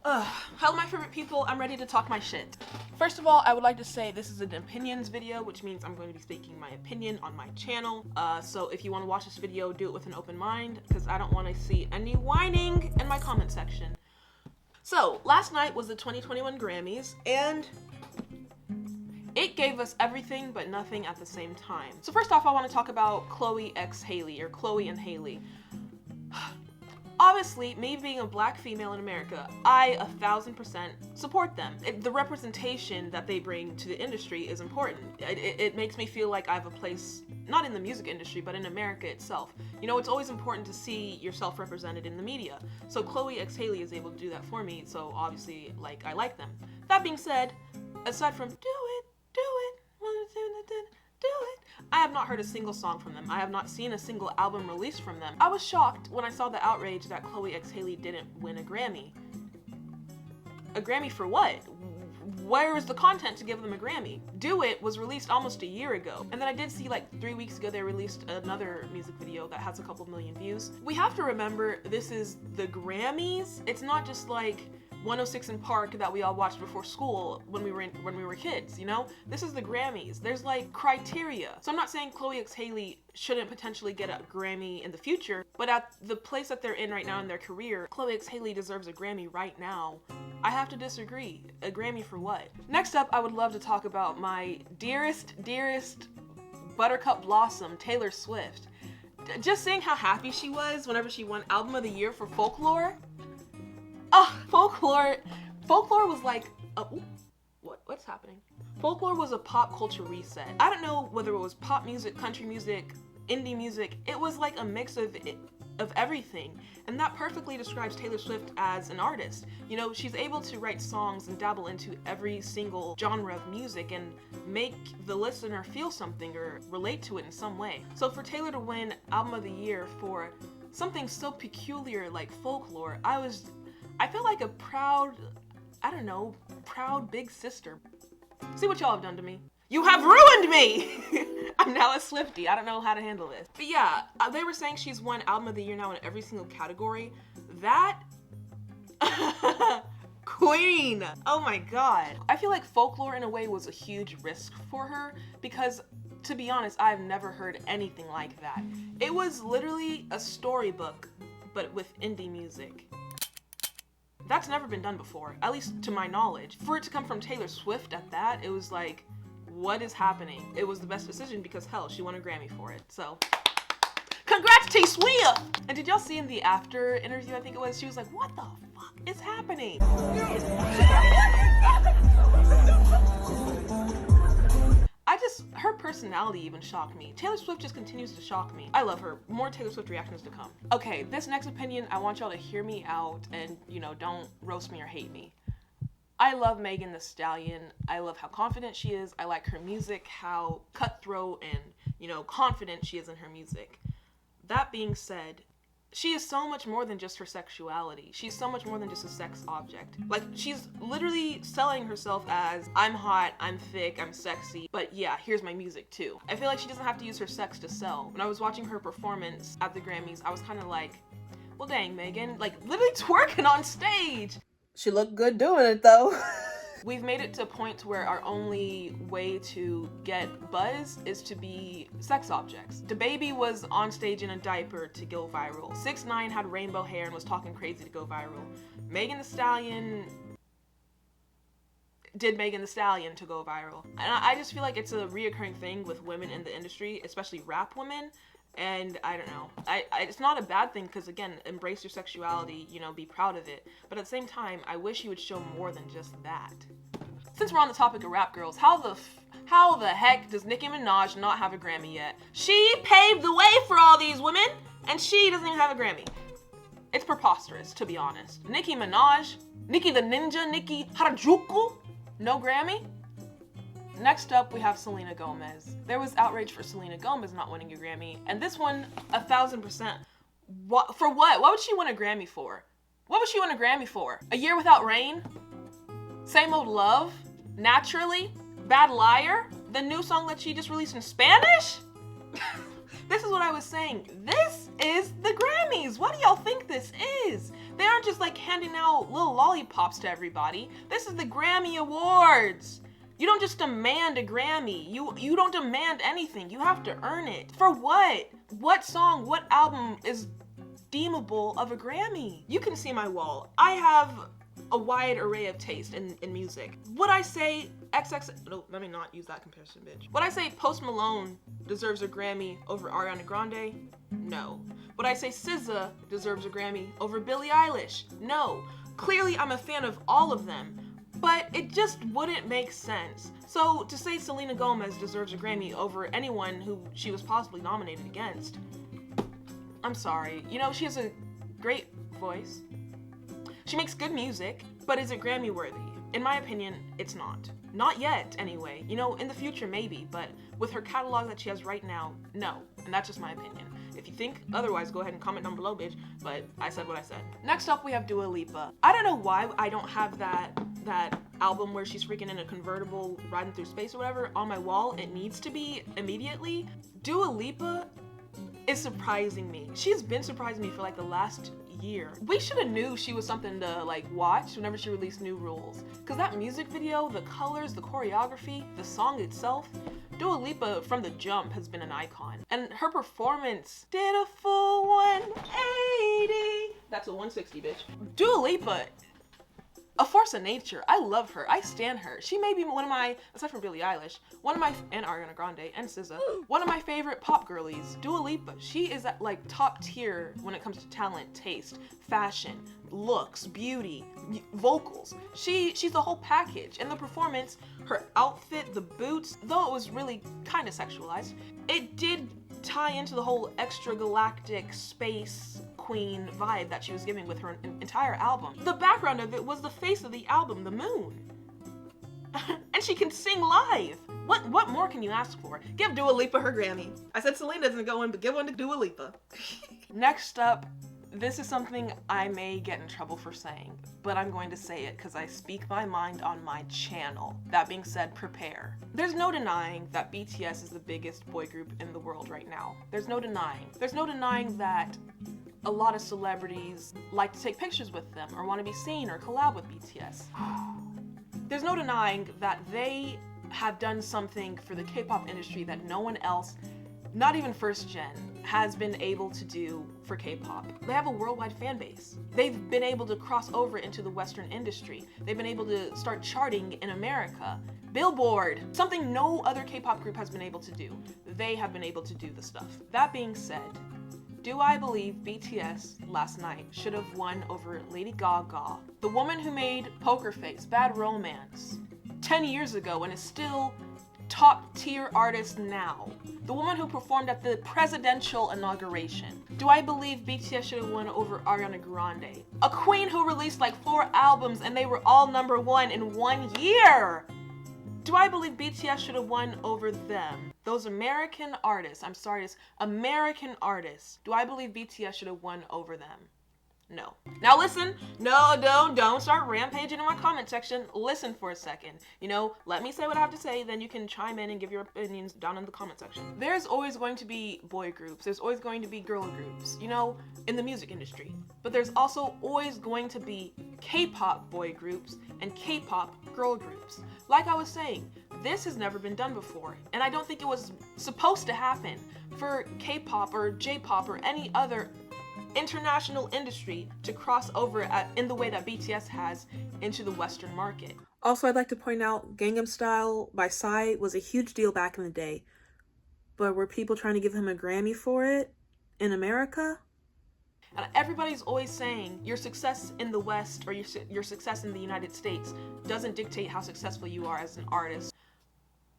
Hello my favorite people, I'm ready to talk my shit. First of all, I would like to say this is an opinions video, which means I'm going to be speaking my opinion on my channel. So if you want to watch this video, do it with an open mind, because I don't want to see any whining in my comment section. So, last night was the 2021 Grammys, and it gave us everything but nothing at the same time. So first off, I want to talk about Chloe x Hailey, or Chloe and Hailey. Obviously, me being a black female in America, I 1000% support them. The representation that they bring to the industry is important. It makes me feel like I have a place, not in the music industry, but in America itself. You know, it's always important to see yourself represented in the media. So Chloe x Hailey is able to do that for me, so obviously, like, I like them. That being said, aside from do it, I have not heard a single song from them. I have not seen a single album released from them. I was shocked when I saw the outrage that Chloe x Hailey didn't win a Grammy. A Grammy for what? Where is the content to give them a Grammy? Do It was released almost a year ago. And then I did see like 3 weeks ago they released another music video that has a couple million views. We have to remember this is the Grammys. It's not just like 106 in Park that we all watched before school when we were kids, you know? This is the Grammys. There's like criteria. So I'm not saying Chloe x Hailey shouldn't potentially get a Grammy in the future, but at the place that they're in right now in their career, Chloe x Hailey deserves a Grammy right now. I have to disagree. A Grammy for what? Next up, I would love to talk about my dearest Buttercup Blossom, Taylor Swift. Just seeing how happy she was whenever she won Album of the Year for Folklore. Folklore was like, what's happening? Folklore was a pop culture reset. I don't know whether it was pop music, country music, indie music. It was like a mix of everything. And that perfectly describes Taylor Swift as an artist. You know, she's able to write songs and dabble into every single genre of music and make the listener feel something or relate to it in some way. So for Taylor to win Album of the Year for something so peculiar like Folklore, I feel like a proud big sister. See what y'all have done to me. You have ruined me! I'm now a Swiftie. I don't know how to handle this. But yeah, they were saying she's won Album of the Year now in every single category. That... Queen! Oh my god. I feel like Folklore in a way was a huge risk for her because, to be honest, I've never heard anything like that. It was literally a storybook, but with indie music. That's never been done before, at least to my knowledge. For it to come from Taylor Swift at that, it was like, what is happening? It was the best decision because hell, she won a Grammy for it, so. Congrats, T-Swift! And did y'all see in the after interview, I think it was, she was like, what the fuck is happening? Her personality even shocked me. Taylor Swift just continues to shock me. I love her. More Taylor Swift reactions to come. Okay, this next opinion, I want y'all to hear me out and, you know, don't roast me or hate me. I love Megan Thee Stallion. I love how confident she is. I like her music, how cutthroat and, you know, confident she is in her music. That being said, she is so much more than just her sexuality. She's so much more than just a sex object. Like, she's literally selling herself as, I'm hot, I'm thick, I'm sexy, but yeah, here's my music too. I feel like she doesn't have to use her sex to sell. When I was watching her performance at the Grammys, I was kind of like, well dang, Megan, like literally twerking on stage. She looked good doing it though. We've made it to a point where our only way to get buzz is to be sex objects. DaBaby was on stage in a diaper to go viral. 6ix9ine had rainbow hair and was talking crazy to go viral. Megan Thee Stallion did Megan Thee Stallion to go viral. And I just feel like it's a reoccurring thing with women in the industry, especially rap women. And I don't know, it's not a bad thing because again, embrace your sexuality, you know, be proud of it. But at the same time, I wish you would show more than just that. Since we're on the topic of rap girls, how the heck does Nicki Minaj not have a Grammy yet? She paved the way for all these women and she doesn't even have a Grammy. It's preposterous, to be honest. Nicki Minaj, Nicki the Ninja, Nicki Harajuku, no Grammy? Next up, we have Selena Gomez. There was outrage for Selena Gomez not winning a Grammy, and this one, 1000%. For what? What would she win a Grammy for? What would she win a Grammy for? A Year Without Rain? Same Old Love? Naturally? Bad Liar? The new song that she just released in Spanish? This is what I was saying. This is the Grammys. What do y'all think this is? They aren't just like handing out little lollipops to everybody. This is the Grammy Awards. You don't just demand a Grammy. You don't demand anything. You have to earn it. For what? What song, what album is deemable of a Grammy? You can see my wall. I have a wide array of taste in music. Would I say no, let me not use that comparison, bitch. Would I say Post Malone deserves a Grammy over Ariana Grande? No. Would I say SZA deserves a Grammy over Billie Eilish? No. Clearly, I'm a fan of all of them, but it just wouldn't make sense. So to say Selena Gomez deserves a Grammy over anyone who she was possibly nominated against, I'm sorry. You know, she has a great voice. She makes good music, but is it Grammy worthy? In my opinion, it's not. Not yet, anyway. You know, in the future, maybe, but with her catalog that she has right now, no. And that's just my opinion. If you think otherwise, go ahead and comment down below, bitch, but I said what I said. Next up, we have Dua Lipa. I don't know why I don't have that album where she's freaking in a convertible riding through space or whatever on my wall. It needs to be immediately. Dua Lipa is surprising me. She's been surprising me for like the last year. We should have knew she was something to like watch whenever she released New Rules. Cause that music video, the colors, the choreography, the song itself, Dua Lipa from the jump has been an icon. And her performance did a full 180. That's a 160, bitch. Dua Lipa, a force of nature. I love her. I stan her. She may be one of my, aside from Billie Eilish, and Ariana Grande and SZA, one of my favorite pop girlies. Dua Lipa. She is at like top tier when it comes to talent, taste, fashion, looks, beauty, vocals. She's the whole package. And the performance, her outfit, the boots, though it was really kind of sexualized, it did tie into the whole extragalactic space queen vibe that she was giving with her entire album. The background of it was the face of the album, the moon. And she can sing live. What more can you ask for? Give Dua Lipa her Grammy. I said Selena doesn't go in, but give one to Dua Lipa. Next up, this is something I may get in trouble for saying, but I'm going to say it because I speak my mind on my channel. That being said, prepare. There's no denying that BTS is the biggest boy group in the world right now. There's no denying. There's no denying that a lot of celebrities like to take pictures with them or want to be seen or collab with BTS. There's no denying that they have done something for the K-pop industry that no one else, not even first gen, has been able to do for K-pop. They have a worldwide fan base. They've been able to cross over into the Western industry. They've been able to start charting in America. Billboard, something no other K-pop group has been able to do. They have been able to do the stuff. That being said, do I believe BTS last night should have won over Lady Gaga, the woman who made Poker Face, Bad Romance, 10 years ago and is still top tier artist now, the woman who performed at the presidential inauguration? Do I believe BTS should have won over Ariana Grande, a queen who released like 4 albums and they were all #1 in 1 year? Do I believe BTS should have won over them? Those American artists, I'm sorry, American artists. Do I believe BTS should have won over them? No. Now listen, no, don't start rampaging in my comment section. Listen for a second. You know, let me say what I have to say, then you can chime in and give your opinions down in the comment section. There's always going to be boy groups. There's always going to be girl groups, you know, in the music industry. But there's also always going to be K-pop boy groups and K-pop girl groups. Like I was saying, this has never been done before, and I don't think it was supposed to happen for K-pop or J-pop or any other international industry to cross over in the way that BTS has into the Western market. Also, I'd like to point out Gangnam Style by Psy was a huge deal back in the day, but were people trying to give him a Grammy for it in America? And everybody's always saying your success in the West or your success in the United States doesn't dictate how successful you are as an artist.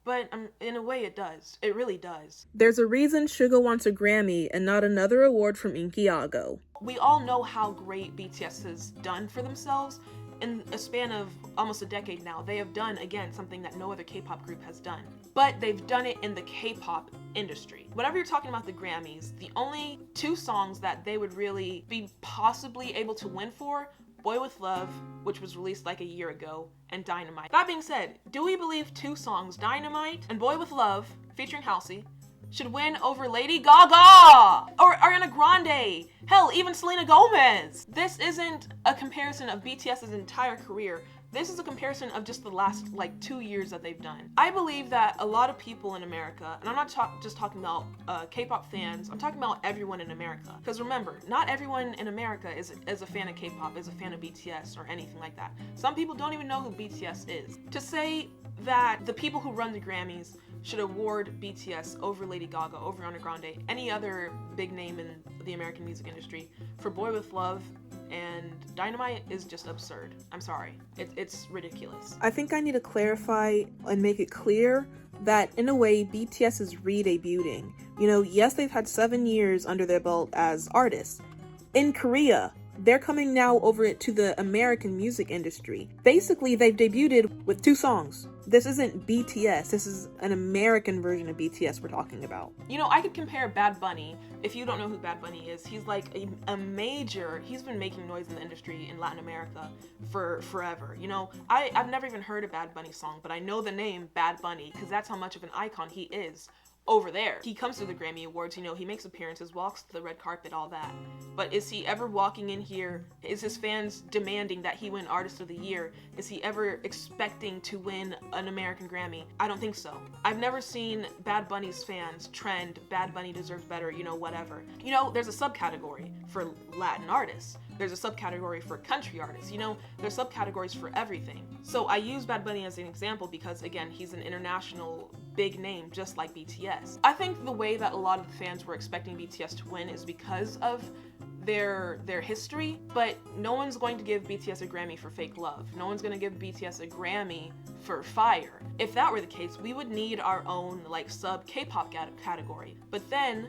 But in a way it does. It really does. There's a reason Suga wants a Grammy and not another award from Inkigago. We all know how great BTS has done for themselves. In a span of almost a decade now, they have done, again, something that no other K-pop group has done. But they've done it in the K-pop industry. Whenever you're talking about the Grammys, the only 2 songs that they would really be possibly able to win for, Boy With Love, which was released like a year ago, and Dynamite. That being said, do we believe 2 songs, Dynamite and Boy With Love, featuring Halsey, should win over Lady Gaga or Ariana Grande. Hell, even Selena Gomez. This isn't a comparison of BTS's entire career. This is a comparison of just the last 2 years that they've done. I believe that a lot of people in America, and I'm not just talking about K-pop fans, I'm talking about everyone in America. Because remember, not everyone in America is a fan of K-pop, is a fan of BTS or anything like that. Some people don't even know who BTS is. To say that the people who run the Grammys should award BTS over Lady Gaga, over Ariana Grande, any other big name in the American music industry, for Boy With Love and Dynamite is just absurd. I'm sorry. It's ridiculous. I think I need to clarify and make it clear that, in a way, BTS is re-debuting. Yes, they've had 7 years under their belt as artists. In Korea, they're coming now over to the American music industry. Basically, they've debuted with 2 songs. This isn't BTS. This is an American version of BTS we're talking about. I could compare Bad Bunny. If you don't know who Bad Bunny is, he's like a major, he's been making noise in the industry in Latin America for forever. I've never even heard a Bad Bunny song, but I know the name Bad Bunny because that's how much of an icon he is over there. He comes to the Grammy Awards, he makes appearances, walks the red carpet, all that. But is he ever walking in here? Is his fans demanding that he win Artist of the Year? Is he ever expecting to win an American Grammy? I don't think so. I've never seen Bad Bunny's fans trend, Bad Bunny deserves better, whatever. There's a subcategory for Latin artists. There's a subcategory for country artists. There's subcategories for everything. So I use Bad Bunny as an example because, again, he's an international big name just like BTS. I think the way that a lot of the fans were expecting BTS to win is because of their history, but no one's going to give BTS a Grammy for Fake Love. No one's going to give BTS a Grammy for Fire. If that were the case, we would need our own sub K-pop category. But then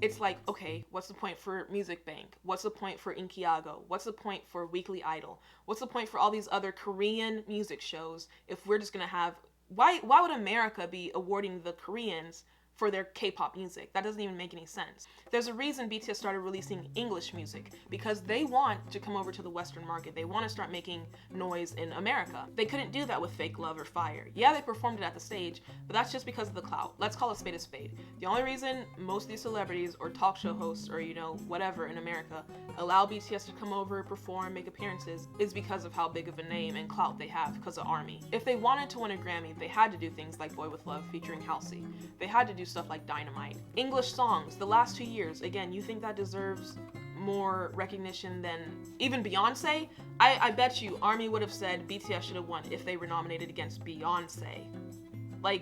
it's okay, what's the point for Music Bank? What's the point for Inkigayo? What's the point for Weekly Idol? What's the point for all these other Korean music shows if we're just gonna have, why would America be awarding the Koreans for their K-pop music? That doesn't even make any sense. There's a reason BTS started releasing English music, because they want to come over to the Western market. They want to start making noise in America. They couldn't do that with Fake Love or Fire. Yeah, they performed it at the stage, but that's just because of the clout. Let's call a spade a spade. The only reason most of these celebrities or talk show hosts or, whatever in America allow BTS to come over, perform, make appearances is because of how big of a name and clout they have because of ARMY. If they wanted to win a Grammy, they had to do things like Boy With Love featuring Halsey. They had to do stuff like Dynamite. English songs, the last 2 years, again, you think that deserves more recognition than even Beyonce? I bet you ARMY would have said BTS should have won if they were nominated against Beyonce.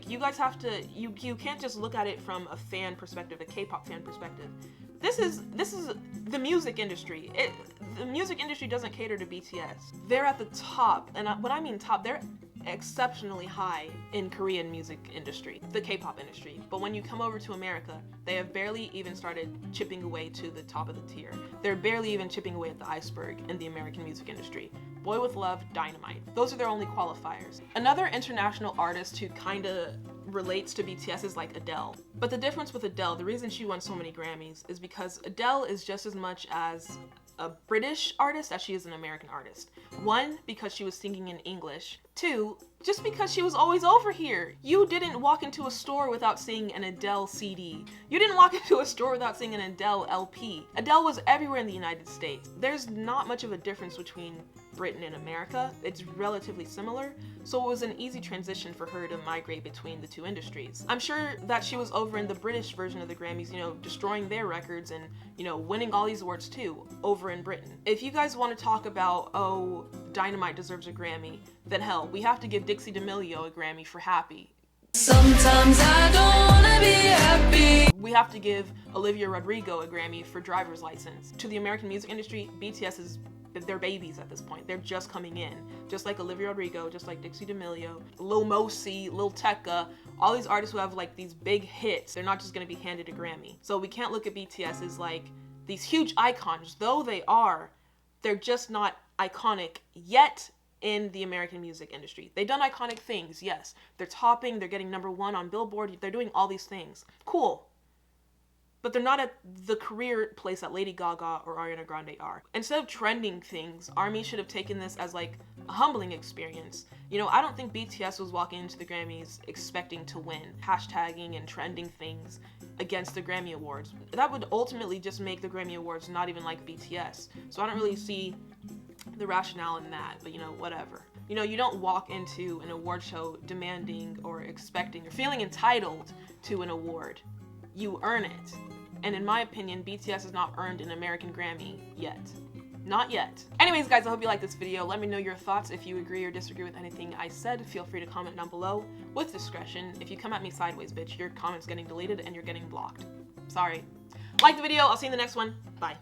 You guys have to, you can't just look at it from a fan perspective, a K-pop fan perspective. This is the music industry. The music industry doesn't cater to BTS. They're at the top, and when I mean top, they're exceptionally high in Korean music industry, the K-pop industry. But when you come over to America, they have barely even started chipping away to the top of the tier. They're barely even chipping away at the iceberg in the American music industry. Boy With Love, Dynamite. Those are their only qualifiers. Another international artist who kinda relates to BTS is Adele. But the difference with Adele, the reason she won so many Grammys is because Adele is just as much as a British artist as she is an American artist. 1, because she was singing in English. 2, just because she was always over here. You didn't walk into a store without seeing an Adele CD. You didn't walk into a store without seeing an Adele LP. Adele was everywhere in the United States. There's not much of a difference between Britain and America. It's relatively similar, so it was an easy transition for her to migrate between the two industries. I'm sure that she was over in the British version of the Grammys, destroying their records and, winning all these awards too, over in Britain. If you guys want to talk about, oh, Dynamite deserves a Grammy, then hell, we have to give Dixie D'Amelio a Grammy for Happy. Sometimes I don't wanna be happy. We have to give Olivia Rodrigo a Grammy for Driver's License. To the American music industry, BTS is they're babies at this point. They're just coming in. Just like Olivia Rodrigo, just like Dixie D'Amelio, Lil Mosey, Lil Tecca, all these artists who have these big hits, they're not just gonna be handed a Grammy. So we can't look at BTS as these huge icons, though they are, they're just not iconic yet in the American music industry. They've done iconic things, yes. They're topping, they're getting #1 on Billboard, they're doing all these things. Cool. but they're not at the career place that Lady Gaga or Ariana Grande are. Instead of trending things, ARMY should have taken this as like a humbling experience. You know, I don't think BTS was walking into the Grammys expecting to win, hashtagging and trending things against the Grammy Awards. That would ultimately just make the Grammy Awards not even like BTS. So I don't really see the rationale in that, but you know, whatever. You know, you don't walk into an award show demanding or expecting or feeling entitled to an award. You earn it. And in my opinion, BTS has not earned an American Grammy yet. Not yet. Anyways, guys, I hope you liked this video. Let me know your thoughts. If you agree or disagree with anything I said, feel free to comment down below with discretion. If you come at me sideways, bitch, your comment's getting deleted and you're getting blocked. Sorry. Like the video. I'll see you in the next one. Bye.